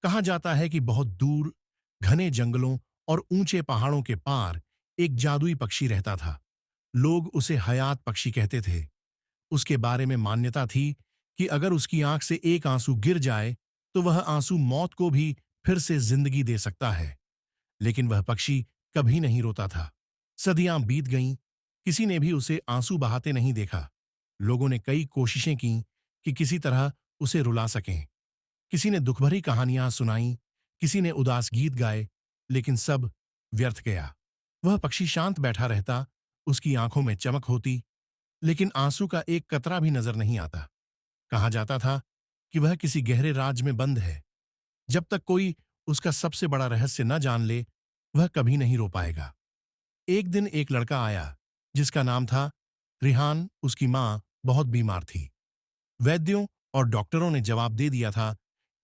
कहा जाता है कि बहुत दूर घने जंगलों और ऊंचे पहाड़ों के पार एक जादुई पक्षी रहता था। लोग उसे हयात पक्षी कहते थे। उसके बारे में मान्यता थी कि अगर उसकी आंख से एक आंसू गिर जाए तो वह आंसू मौत को भी फिर से जिंदगी दे सकता है। लेकिन वह पक्षी कभी नहीं रोता था। सदियां बीत गईं, किसी ने भी उसे आंसू बहाते नहीं देखा। लोगों ने कई कोशिशें की कि किसी तरह उसे रुला सकें। किसी ने दुखभरी कहानियां सुनाई, किसी ने उदास गीत गाए, लेकिन सब व्यर्थ गया। वह पक्षी शांत बैठा रहता, उसकी आंखों में चमक होती, लेकिन आंसू का एक कतरा भी नजर नहीं आता। कहा जाता था कि वह किसी गहरे राज में बंद है। जब तक कोई उसका सबसे बड़ा रहस्य न जान ले, वह कभी नहीं रो पाएगा। एक दिन एक लड़का आया, जिसका नाम था रिहान। उसकी मां बहुत बीमार थी। वैद्यों और डॉक्टरों ने जवाब दे दिया था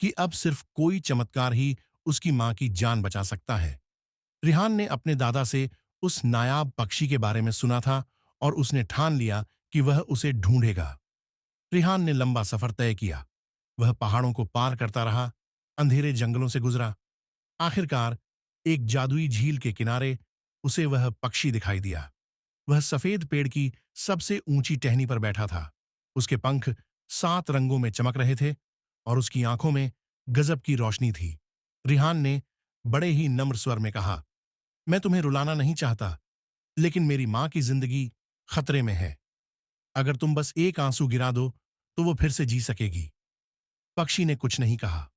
कि अब सिर्फ कोई चमत्कार ही उसकी मां की जान बचा सकता है। रिहान ने अपने दादा से उस नायाब पक्षी के बारे में सुना था और उसने ठान लिया कि वह उसे ढूंढेगा। रिहान ने लंबा सफर तय किया। वह पहाड़ों को पार करता रहा, अंधेरे जंगलों से गुजरा। आखिरकार एक जादुई झील के किनारे उसे वह पक्षी दिखाई दिया। वह सफेद पेड़ की सबसे ऊंची टहनी पर बैठा था। उसके पंख 7 रंगों में चमक रहे थे और उसकी आंखों में गजब की रोशनी थी। रिहान ने बड़े ही नम्र स्वर में कहा, मैं तुम्हें रुलाना नहीं चाहता, लेकिन मेरी मां की जिंदगी खतरे में है। अगर तुम बस एक आंसू गिरा दो तो वो फिर से जी सकेगी। पक्षी ने कुछ नहीं कहा।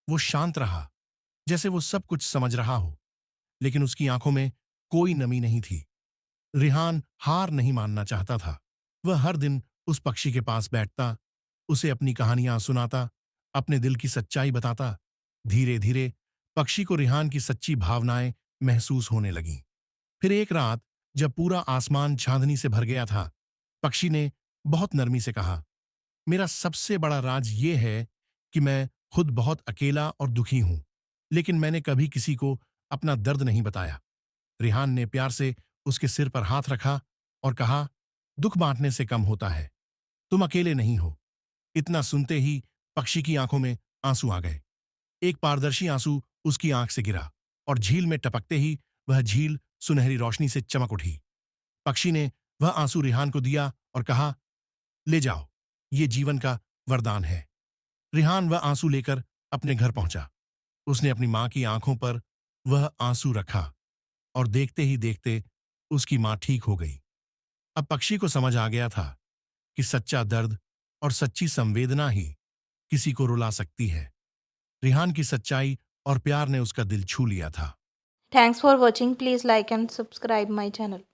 वो शांत रहा, जैसे वो सब कुछ समझ रहा हो, लेकिन उसकी आंखों में कोई नमी नहीं थी। रिहान हार नहीं मानना चाहता था। वह हर दिन उस पक्षी के पास बैठता, उसे अपनी कहानियां सुनाता, अपने दिल की सच्चाई बताता। धीरे धीरे पक्षी को रिहान की सच्ची भावनाएं महसूस होने लगीं। फिर एक रात, जब पूरा आसमान चांदनी से भर गया था, पक्षी ने बहुत नरमी से कहा, मेरा सबसे बड़ा राज ये है कि मैं खुद बहुत अकेला और दुखी हूं, लेकिन मैंने कभी किसी को अपना दर्द नहीं बताया। रिहान ने प्यार से उसके सिर पर हाथ रखा और कहा, दुख बांटने से कम होता है। तुम अकेले नहीं हो। इतना सुनते ही पक्षी की आंखों में आंसू आ गए। एक पारदर्शी आंसू उसकी आंख से गिरा और झील में टपकते ही वह झील सुनहरी रोशनी से चमक उठी। पक्षी ने वह आंसू रिहान को दिया और कहा, ले जाओ, ये जीवन का वरदान है। रिहान वह आंसू लेकर अपने घर पहुंचा। उसने अपनी मां की आंखों पर वह आंसू रखा और देखते ही देखते उसकी मां ठीक हो गई। अब पक्षी को समझ आ गया था कि सच्चा दर्द और सच्ची संवेदना ही किसी को रुला सकती है। रिहान की सच्चाई और प्यार ने उसका दिल छू लिया था। Thanks for watching. Please like and subscribe my channel.